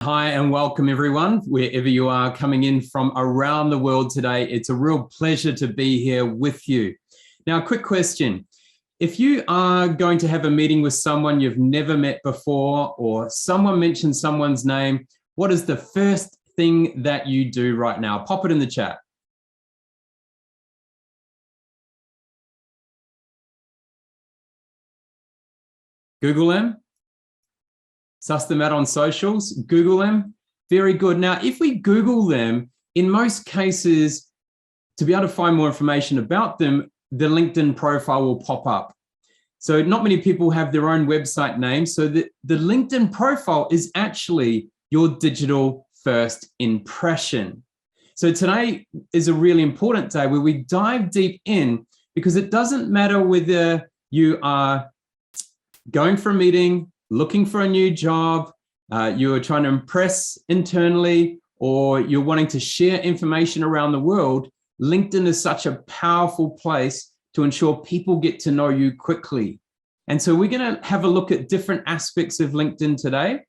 Hi and welcome everyone, wherever you are coming in from around the world today. It's a real pleasure to be here with you. Now, a quick question. If you are going to have a meeting with someone you've never met before, or someone mentions someone's name, what is the first thing that you do right now? Pop it in the chat. Google them. Suss them out on socials, Google them. Very good. Now, if we Google them, in most cases, to be able to find more information about them, the LinkedIn profile will pop up. So not many people have their own website name. So the LinkedIn profile is actually your digital first impression. So today is a really important day where we dive deep in, because it doesn't matter whether you are going for a meeting, looking for a new job, you're trying to impress internally, or you're wanting to share information around the world. LinkedIn is such a powerful place to ensure people get to know you quickly. And so we're going to have a look at different aspects of LinkedIn today.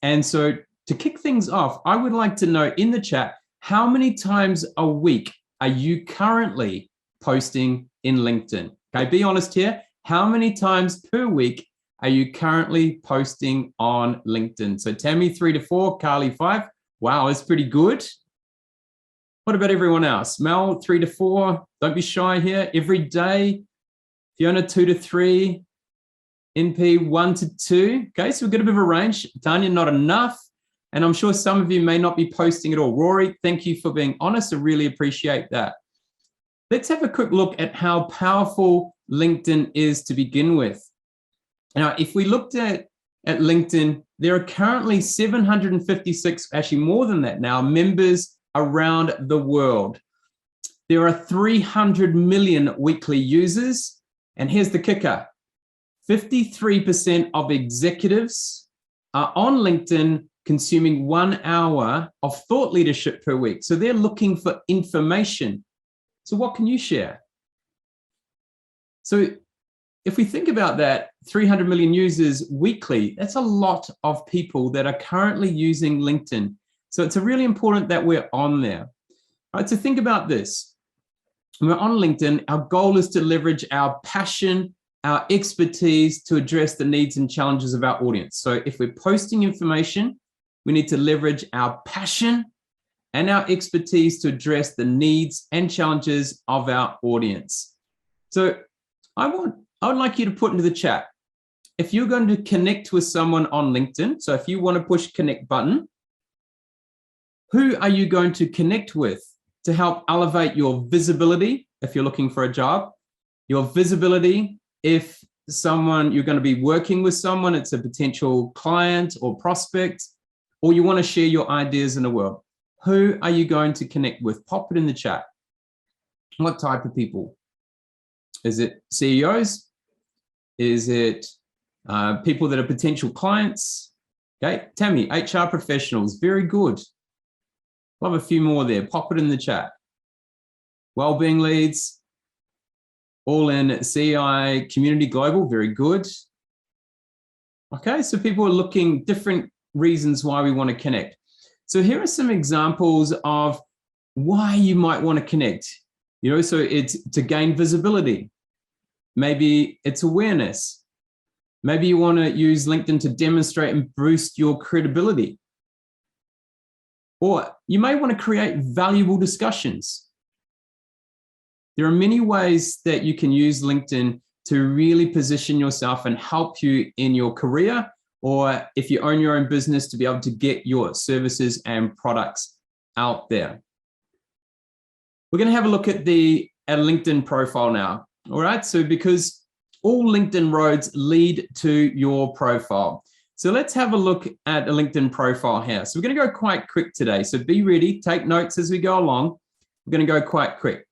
And so to kick things off, I would like to know in the chat, how many times a week are you currently posting in LinkedIn? Okay, be honest here. How many times per week are you currently posting on LinkedIn? So Tammy, 3 to 4, Carly, 5. Wow, that's pretty good. What about everyone else? Mel, 3 to 4. Don't be shy here. Every day. Fiona, 2 to 3. NP, 1 to 2. Okay, so we've got a bit of a range. Tanya, not enough. And I'm sure some of you may not be posting at all. Rory, thank you for being honest. I really appreciate that. Let's have a quick look at how powerful LinkedIn is to begin with. Now, if we looked at LinkedIn, there are currently 756, actually more than that now, members around the world. There are 300 million weekly users. And here's the kicker. 53% of executives are on LinkedIn consuming 1 hour of thought leadership per week. So they're looking for information. So what can you share? So if we think about that, 300 million users weekly, that's a lot of people that are currently using LinkedIn. So it's really important that we're on there. All right, so think about this. When we're on LinkedIn, our goal is to leverage our passion, our expertise to address the needs and challenges of our audience. So if we're posting information, we need to leverage our passion and our expertise to address the needs and challenges of our audience. So I would like you to put into the chat, if you're going to connect with someone on LinkedIn, so if you want to push connect button, who are you going to connect with to help elevate your visibility if you're looking for a job, your visibility if you're going to be working with someone, it's a potential client or prospect, or you want to share your ideas in the world. Who are you going to connect with? Pop it in the chat. What type of people? Is it CEOs? Is it people that are potential clients? Okay, Tammy, HR professionals, very good. Love a few more there. Pop it in the chat. Wellbeing leads, all in CI, community global, very good. Okay, so people are looking different reasons why we want to connect. So here are some examples of why you might want to connect. You know, so it's to gain visibility. Maybe it's awareness. Maybe you want to use LinkedIn to demonstrate and boost your credibility. Or you may want to create valuable discussions. There are many ways that you can use LinkedIn to really position yourself and help you in your career, or if you own your own business, to be able to get your services and products out there. We're going to have a look at a LinkedIn profile now. All right, so because all LinkedIn roads lead to your profile. So let's have a look at a LinkedIn profile here. So we're going to go quite quick today. So be ready, take notes as we go along. We're going to go quite quick.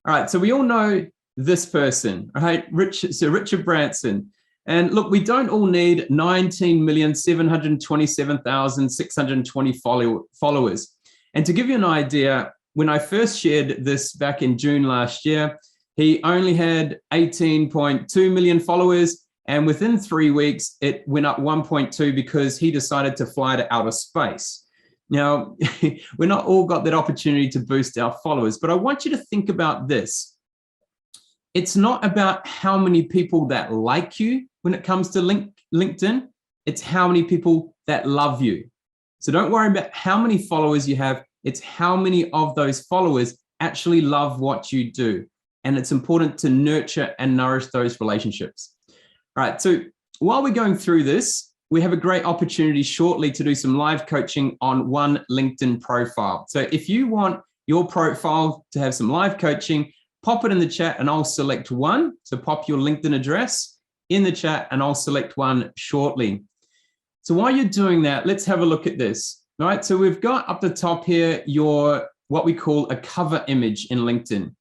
All right, so we all know this person, right? Richard Branson. And look, we don't all need 19,727,620 followers. And to give you an idea, when I first shared this back in June last year, he only had 18.2 million followers, And within 3 weeks, it went up 1.2 because he decided to fly to outer space. Now, we're not all got that opportunity to boost our followers, but I want you to think about this. It's not about how many people that like you when it comes to LinkedIn, it's how many people that love you. So don't worry about how many followers you have, it's how many of those followers actually love what you do. And it's important to nurture and nourish those relationships. All right, so while we're going through this, we have a great opportunity shortly to do some live coaching on one LinkedIn profile. So if you want your profile to have some live coaching, pop it in the chat and I'll select one. So pop your LinkedIn address in the chat and I'll select one shortly. So while you're doing that, let's have a look at this. All right, so we've got up the top here your what we call a cover image in LinkedIn.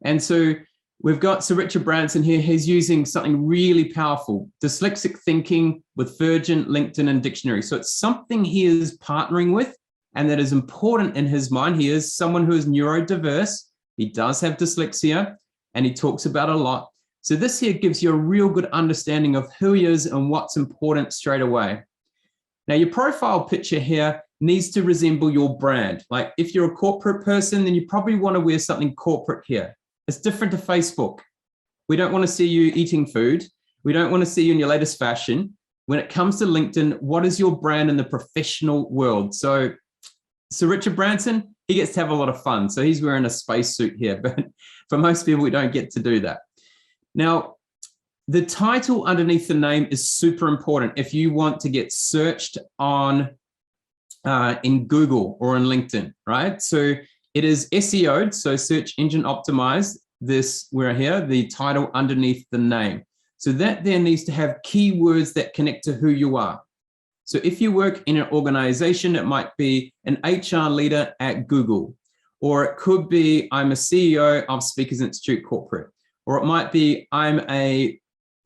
And so we've got Sir Richard Branson here. He's using something really powerful, dyslexic thinking with Virgin, LinkedIn, and dictionary. So it's something he is partnering with and that is important in his mind. He is someone who is neurodiverse. He does have dyslexia and he talks about a lot. So this here gives you a real good understanding of who he is and what's important straight away. Now your profile picture here needs to resemble your brand. Like if you're a corporate person, then you probably want to wear something corporate here. It's different to Facebook. We don't want to see you eating food. We don't want to see you in your latest fashion. When it comes to LinkedIn, what is your brand in the professional world? So Richard Branson, he gets to have a lot of fun. So he's wearing a spacesuit here, but for most people, we don't get to do that. Now, the title underneath the name is super important if you want to get searched on in Google or in LinkedIn, right? So it is SEO'd, so search engine optimized. This, we're here, the title underneath the name. So that there needs to have keywords that connect to who you are. So if you work in an organization, it might be an HR leader at Google, or it could be I'm a CEO of Speakers Institute Corporate, or it might be I'm a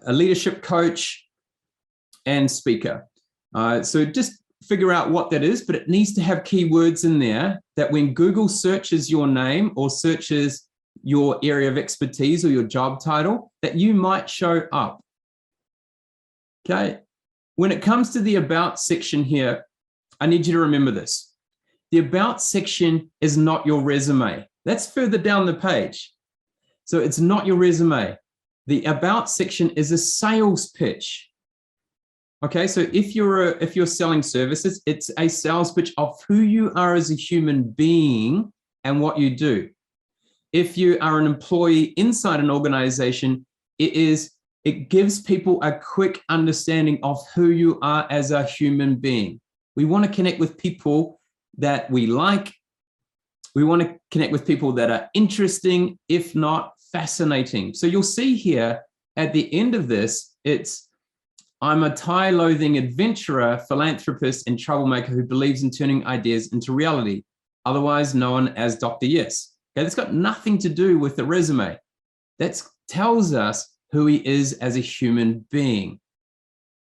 leadership coach and speaker. So just figure out what that is, but it needs to have keywords in there that when Google searches your name or searches your area of expertise or your job title, that you might show up. Okay. When it comes to the About section here, I need you to remember this. The About section is not your resume. That's further down the page. So it's not your resume. The About section is a sales pitch. Okay, so if you're selling services, it's a sales pitch of who you are as a human being and what you do. If you are an employee inside an organization, it gives people a quick understanding of who you are as a human being. We want to connect with people that we like. We want to connect with people that are interesting, if not fascinating. So you'll see here at the end of this, it's I'm a tie-loathing adventurer, philanthropist, and troublemaker who believes in turning ideas into reality, otherwise known as Dr. Yes. Okay, that's got nothing to do with the resume. That tells us who he is as a human being.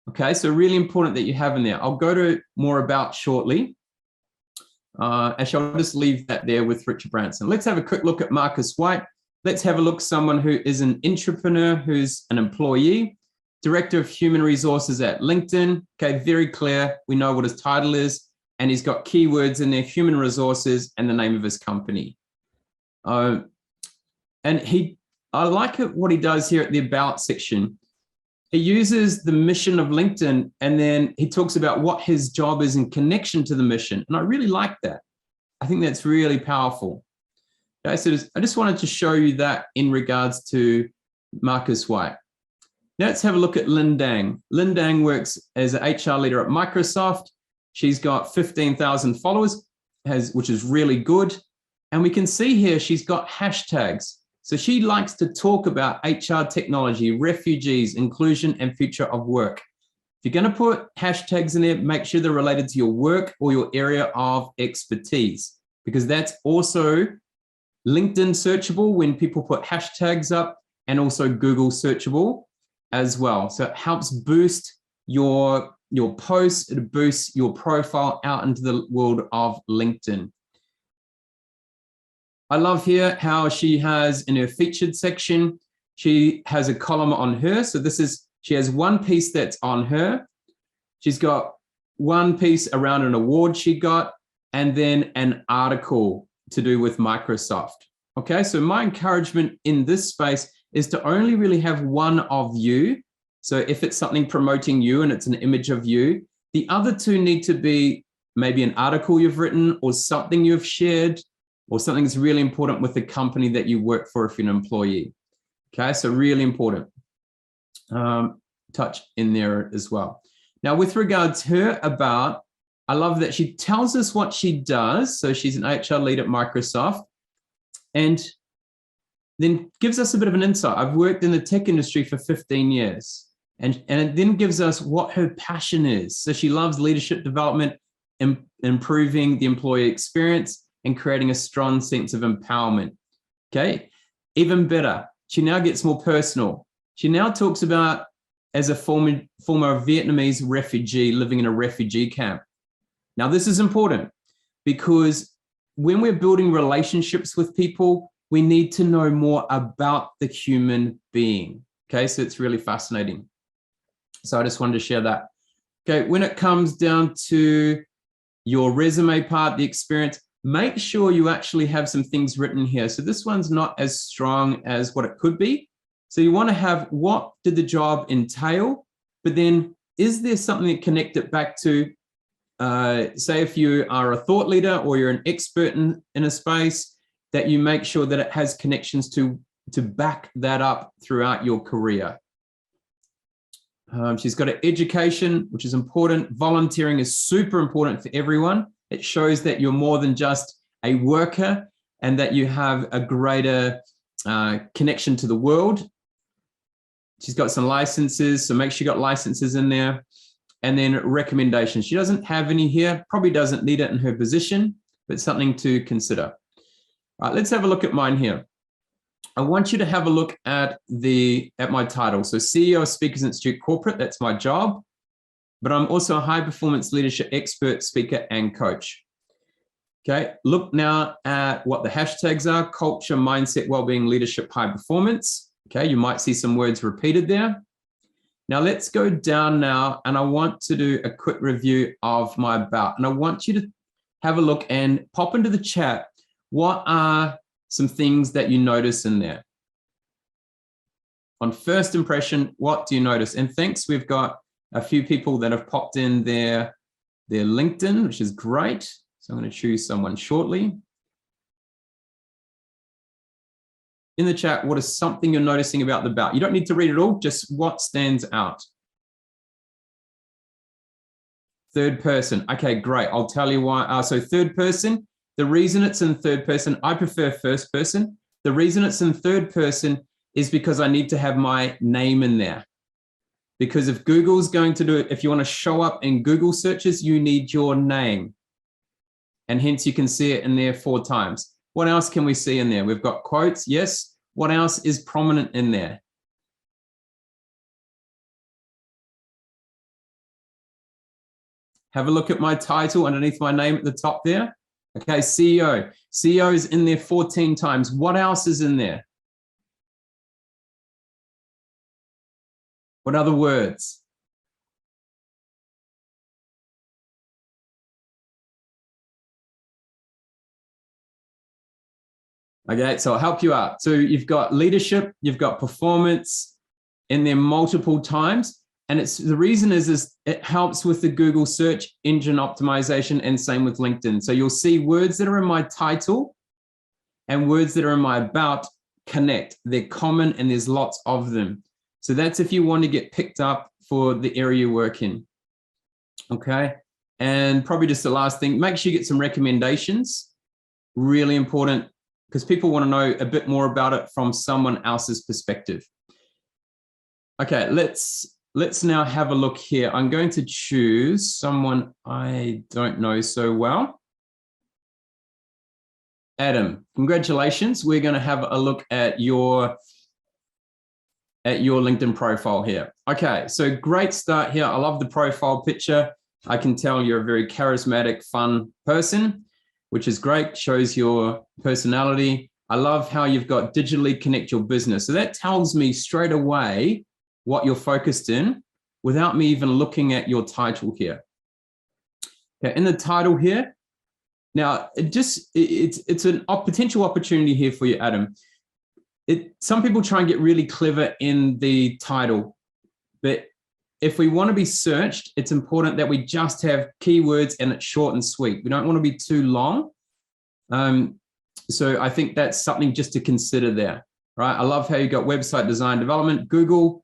Okay, so really important that you have in there. I'll go to more about shortly. Actually, I'll just leave that there with Richard Branson. Let's have a quick look at Marcus White. Let's have a look at someone who is an entrepreneur, who's an employee. Director of Human Resources at LinkedIn. Okay, very clear. We know what his title is, and he's got keywords in there, human resources, and the name of his company. And I like what he does here at the About section. He uses the mission of LinkedIn, and then he talks about what his job is in connection to the mission. And I really like that. I think that's really powerful. Okay, so I just wanted to show you that in regards to Marcus White. Now let's have a look at Lynn Dang. Lynn Dang works as an HR leader at Microsoft. She's got 15,000 followers, which is really good. And we can see here she's got hashtags. So she likes to talk about HR technology, refugees, inclusion, and future of work. If you're going to put hashtags in there, make sure they're related to your work or your area of expertise, because that's also LinkedIn searchable when people put hashtags up, and also Google searchable as well. So it helps boost your posts, it boosts your profile out into the world of LinkedIn. I love here how she has in her featured section, she has a column on her. So this is She has one piece that's on her. She's got one piece around an award she got, and then an article to do with Microsoft. Okay, so my encouragement in this space is to only really have one of you. So if it's something promoting you and it's an image of you, the other two need to be maybe an article you've written or something you've shared or something that's really important with the company that you work for if you're an employee. Okay, so really important. Touch in there as well. Now, with regards to her about, I love that she tells us what she does. So she's an HR lead at Microsoft, and then gives us a bit of an insight. I've worked in the tech industry for 15 years, and it then gives us what her passion is. So she loves leadership development, improving the employee experience, and creating a strong sense of empowerment. Okay, even better, she now gets more personal. She now talks about as a former Vietnamese refugee living in a refugee camp. Now, this is important because when we're building relationships with people, we need to know more about the human being. Okay, so it's really fascinating. So I just wanted to share that. Okay, when it comes down to your resume part, the experience, make sure you actually have some things written here. So this one's not as strong as what it could be. So you want to have, what did the job entail? But then is there something that connect it back to, say if you are a thought leader or you're an expert in a space, that you make sure that it has connections to back that up throughout your career. She's got an education, which is important. Volunteering is super important for everyone. It shows that you're more than just a worker and that you have a greater connection to the world. She's got some licenses, so make sure you got licenses in there. And then recommendations. She doesn't have any here, probably doesn't need it in her position, but something to consider. All right, let's have a look at mine here. I want you to have a look at my title. So CEO of Speakers Institute Corporate, that's my job, but I'm also a high performance leadership expert, speaker, and coach. Okay, look now at what the hashtags are: culture, mindset, wellbeing, leadership, high performance. Okay, you might see some words repeated there. Now let's go down now, and I want to do a quick review of my about, and I want you to have a look and pop into the chat. What are some things that you notice in there? On first impression, what do you notice? And thanks, we've got a few people that have popped in their LinkedIn, which is great. So I'm going to choose someone shortly. In the chat, what is something you're noticing about the about? You don't need to read it all, just what stands out. Third person. Okay, great. I'll tell you why. So third person, the reason it's in third person, I prefer first person. The reason it's in third person is because I need to have my name in there. Because if Google's going to do it, if you want to show up in Google searches, you need your name. And hence you can see it in there 4 times. What else can we see in there? We've got quotes, yes. What else is prominent in there? Have a look at my title underneath my name at the top there. Okay, CEO. CEO is in there 14 times. What else is in there? What other words? Okay, so I'll help you out. So you've got leadership, you've got performance in there multiple times. And it's the reason is it helps with the Google search engine optimization, and same with LinkedIn. So you'll see words that are in my title and words that are in my about connect. They're common and there's lots of them. So that's if you want to get picked up for the area you work in. Okay. And probably just the last thing, make sure you get some recommendations. Really important, because people want to know a bit more about it from someone else's perspective. Okay, let's now have a look here. I'm going to choose someone I don't know so well. Adam, congratulations. We're going to have a look at your LinkedIn profile here. Okay, so great start here. I love the profile picture. I can tell you're a very charismatic, fun person, which is great, shows your personality. I love how you've got digitally connect your business. So that tells me straight away what you're focused in without me even looking at your title here. Okay, in the title here, now it's a potential opportunity here for you, Adam. Some people try and get really clever in the title, but if we want to be searched, it's important that we just have keywords and it's short and sweet. We don't want to be too long. So I think that's something just to consider there, right? I love how you got website design development, Google,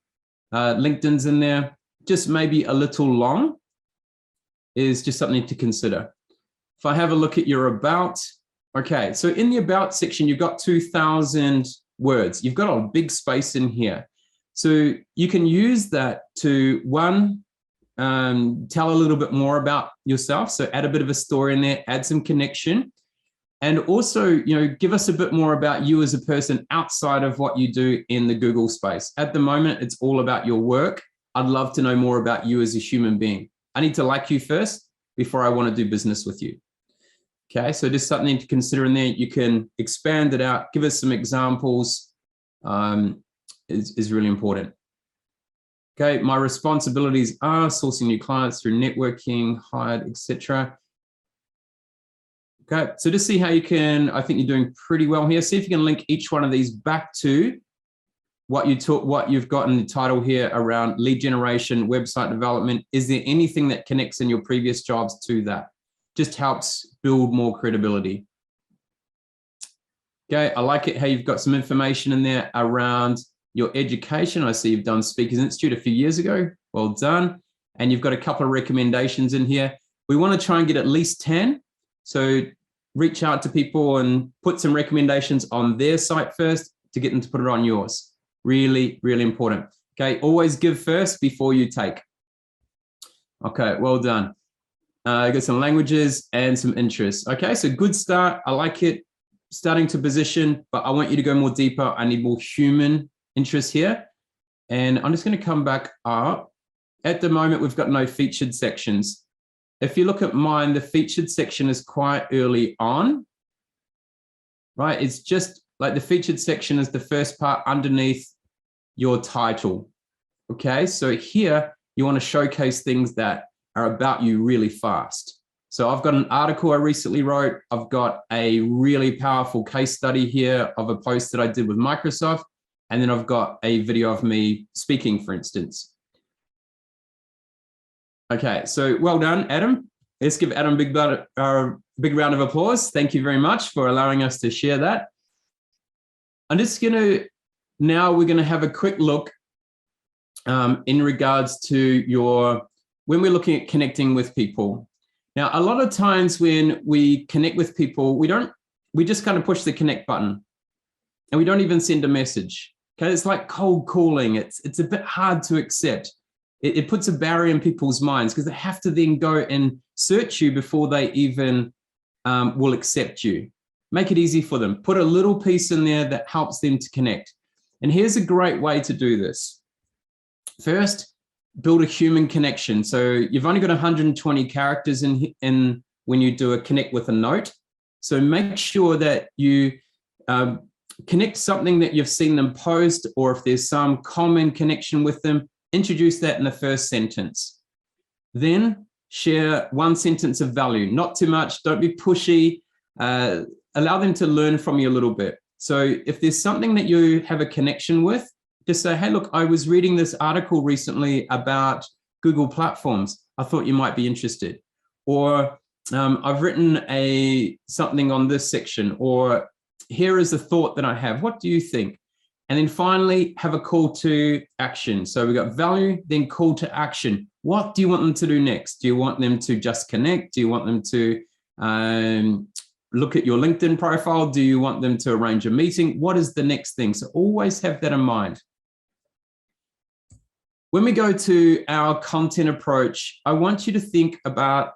LinkedIn's in there. Just maybe a little long is just something to consider. If I have a look at your about, okay, so in the about section, you've got 2,000 words. You've got a big space in here. So you can use that to, one, tell a little bit more about yourself. So add a bit of a story in there, add some connection. And also, give us a bit more about you as a person outside of what you do in the Google space. At the moment, it's all about your work. I'd love to know more about you as a human being. I need to like you first before I want to do business with you. Okay, so just something to consider in there. You can expand it out, give us some examples, is really important. Okay, my responsibilities are sourcing new clients through networking, hired, etc. Okay, so just see how you can, I think you're doing pretty well here. See if you can link each one of these back to what you've got in the title here around lead generation, website development. Is there anything that connects in your previous jobs to that? Just helps build more credibility. Okay, I like it how you've got some information in there around your education. I see you've done Speakers Institute a few years ago. Well done. And you've got a couple of recommendations in here. We want to try and get at least 10. So reach out to people and put some recommendations on their site first to get them to put it on yours. Really, really important. Okay, always give first before you take. Okay, well done. I got some languages and some interests. Okay, so good start. I like it. Starting to position, but I want you to go more deeper. I need more human interest here. And I'm just going to come back up. At the moment, we've got no featured sections. If you look at mine, the featured section is quite early on, right? It's just like the featured section is the first part underneath your title. Okay, so here you want to showcase things that are about you really fast. So I've got an article I recently wrote. I've got a really powerful case study here of a post that I did with Microsoft. And then I've got a video of me speaking, for instance. Okay, so well done, Adam. Let's give Adam a big round of applause. Thank you very much for allowing us to share that. I'm just now we're going to have a quick look in regards to when we're looking at connecting with people. Now, a lot of times when we connect with people, we just kind of push the connect button and we don't even send a message. Okay, it's like cold calling. It's a bit hard to accept. It puts a barrier in people's minds because they have to then go and search you before they even will accept you. Make it easy for them. Put a little piece in there that helps them to connect. And here's a great way to do this. First, build a human connection. So you've only got 120 characters in when you do a connect with a note. So make sure that you connect something that you've seen them post, or if there's some common connection with them, introduce that in the first sentence. Then share one sentence of value, not too much, don't be pushy, allow them to learn from you a little bit. So if there's something that you have a connection with, just say, hey, look, I was reading this article recently about Google platforms. I thought you might be interested. Or I've written something on this section, or here is a thought that I have. What do you think? And then finally, have a call to action. So we got value, then call to action. What do you want them to do next? Do you want them to just connect? Do you want them to look at your LinkedIn profile? Do you want them to arrange a meeting? What is the next thing? So always have that in mind. When we go to our content approach, I want you to think about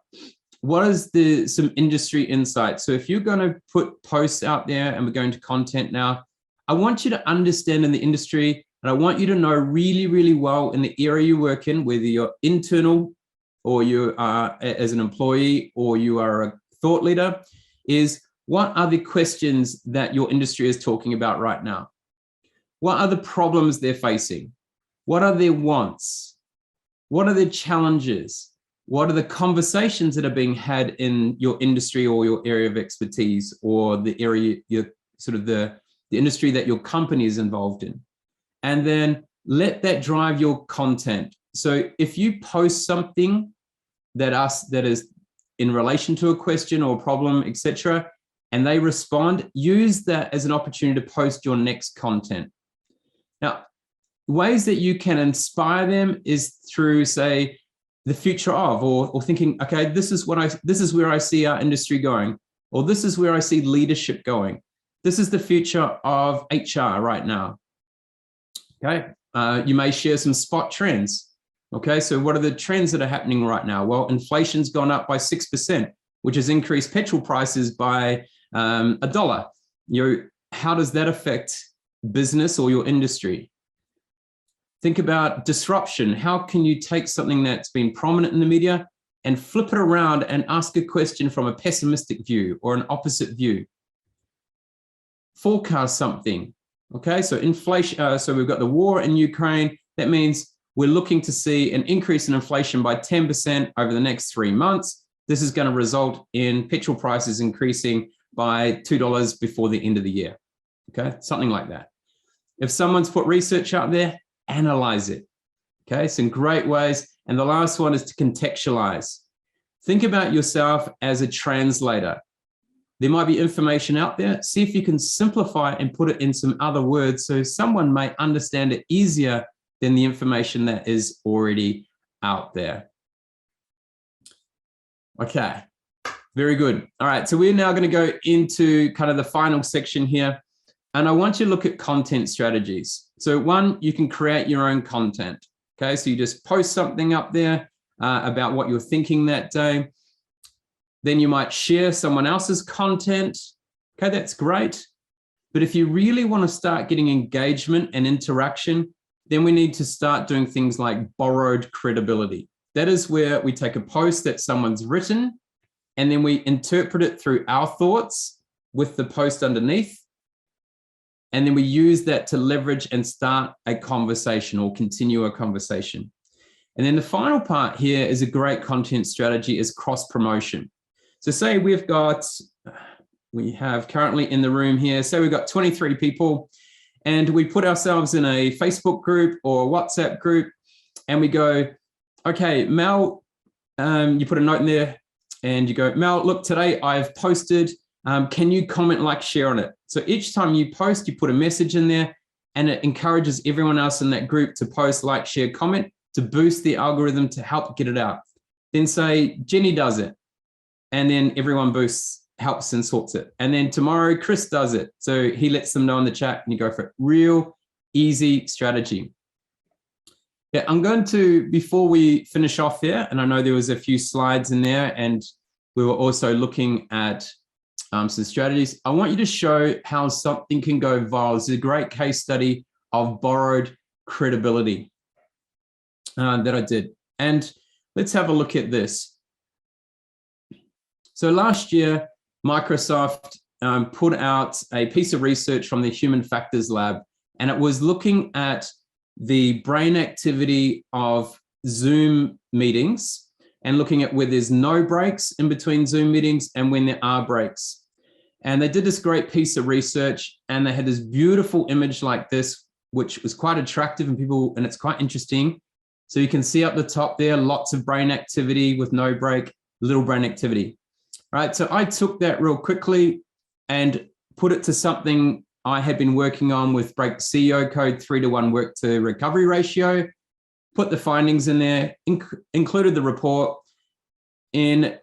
what is some industry insight. So if you're going to put posts out there, and we're going to content now, I want you to understand in the industry, and I want you to know really, really well in the area you work in, whether you're internal or you are as an employee or you are a thought leader, is what are the questions that your industry is talking about right now? What are the problems they're facing? What are their wants? What are their challenges? What are the conversations that are being had in your industry or your area of expertise, or the area, the industry that your company is involved in? And then let that drive your content. So if you post something that is in relation to a question or a problem, etc., and they respond, use that as an opportunity to post your next content. Now, ways that you can inspire them is through, say, the future of, or thinking, okay, this is where I see our industry going, or this is where I see leadership going. This is the future of HR right now. Okay, you may share some spot trends. Okay, so what are the trends that are happening right now? Well, inflation's gone up by 6%, which has increased petrol prices by $1. How does that affect business or your industry? Think about disruption. How can you take something that's been prominent in the media and flip it around and ask a question from a pessimistic view or an opposite view? Forecast something. Okay, so inflation. So we've got the war in Ukraine. That means we're looking to see an increase in inflation by 10% over the next 3 months. This is going to result in petrol prices increasing by $2 before the end of the year. Okay, something like that. If someone's put research out there, analyze it. Okay, some great ways. And the last one is to contextualize. Think about yourself as a translator. There might be information out there. See if you can simplify and put it in some other words so someone may understand it easier than the information that is already out there. Okay, very good. All right, so we're now going to go into kind of the final section here. And I want you to look at content strategies. So one, you can create your own content. Okay, so you just post something up there about what you're thinking that day. Then you might share someone else's content. Okay, that's great. But if you really want to start getting engagement and interaction, then we need to start doing things like borrowed credibility. That is where we take a post that someone's written, and then we interpret it through our thoughts with the post underneath. And then we use that to leverage and start a conversation or continue a conversation. And then the final part here is a great content strategy is cross-promotion. So say we have currently in the room here, say we've got 23 people, and we put ourselves in a Facebook group or WhatsApp group, and we go, okay, Mel, you put a note in there and you go, Mel, look, today I've posted, can you comment, like, share on it? So each time you post, you put a message in there, and it encourages everyone else in that group to post, like, share, comment, to boost the algorithm to help get it out. Then say Jenny does it, and then everyone boosts, helps and sorts it. And then tomorrow Chris does it. So he lets them know in the chat and you go for it. Real easy strategy. Yeah, I'm going to, before we finish off there, and I know there was a few slides in there and we were also looking at some strategies. I want you to show how something can go viral. This is a great case study of borrowed credibility that I did. And let's have a look at this. So last year, Microsoft put out a piece of research from the Human Factors Lab, and it was looking at the brain activity of Zoom meetings and looking at where there's no breaks in between Zoom meetings and when there are breaks. And they did this great piece of research, and they had this beautiful image like this, which was quite attractive and it's quite interesting. So you can see up the top there, lots of brain activity with no break, little brain activity. Right, so I took that real quickly and put it to something I had been working on with Break CEO Code 3-to-1 work to recovery ratio, put the findings in there, included the report. In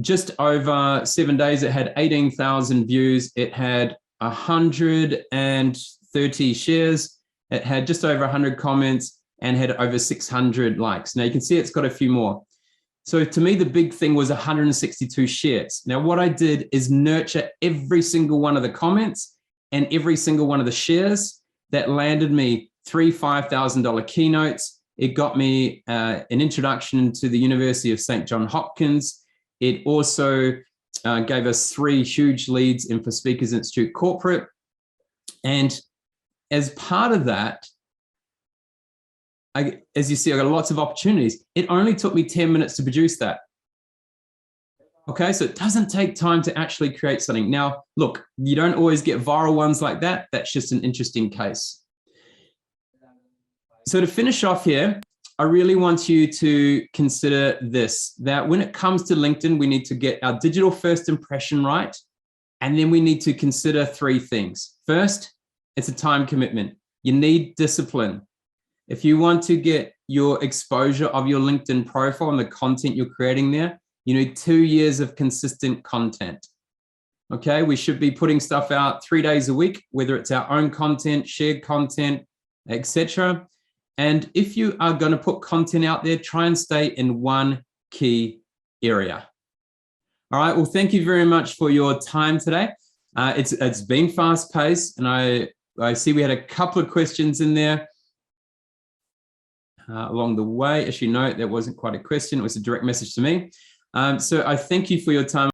just over 7 days, it had 18,000 views. It had 130 shares. It had just over 100 comments and had over 600 likes. Now you can see it's got a few more. So to me, the big thing was 162 shares. Now, what I did is nurture every single one of the comments and every single one of the shares. That landed me 3 $5,000 keynotes. It got me an introduction to the University of St. John Hopkins. It also gave us 3 huge leads in for Speakers Institute Corporate. And as part of that, as you see, I got lots of opportunities. It only took me 10 minutes to produce that. Okay, so it doesn't take time to actually create something. Now, look, you don't always get viral ones like that. That's just an interesting case. So to finish off here, I really want you to consider this, that when it comes to LinkedIn, we need to get our digital first impression right. And then we need to consider three things. First, it's a time commitment. You need discipline. If you want to get your exposure of your LinkedIn profile and the content you're creating there, you need 2 years of consistent content. Okay, we should be putting stuff out 3 days a week, whether it's our own content, shared content, etc. And if you are going to put content out there, try and stay in one key area. All right, well, thank you very much for your time today. It's been fast paced, and I see we had a couple of questions in there along the way. Actually, no, that wasn't quite a question. It was a direct message to me. So I thank you for your time.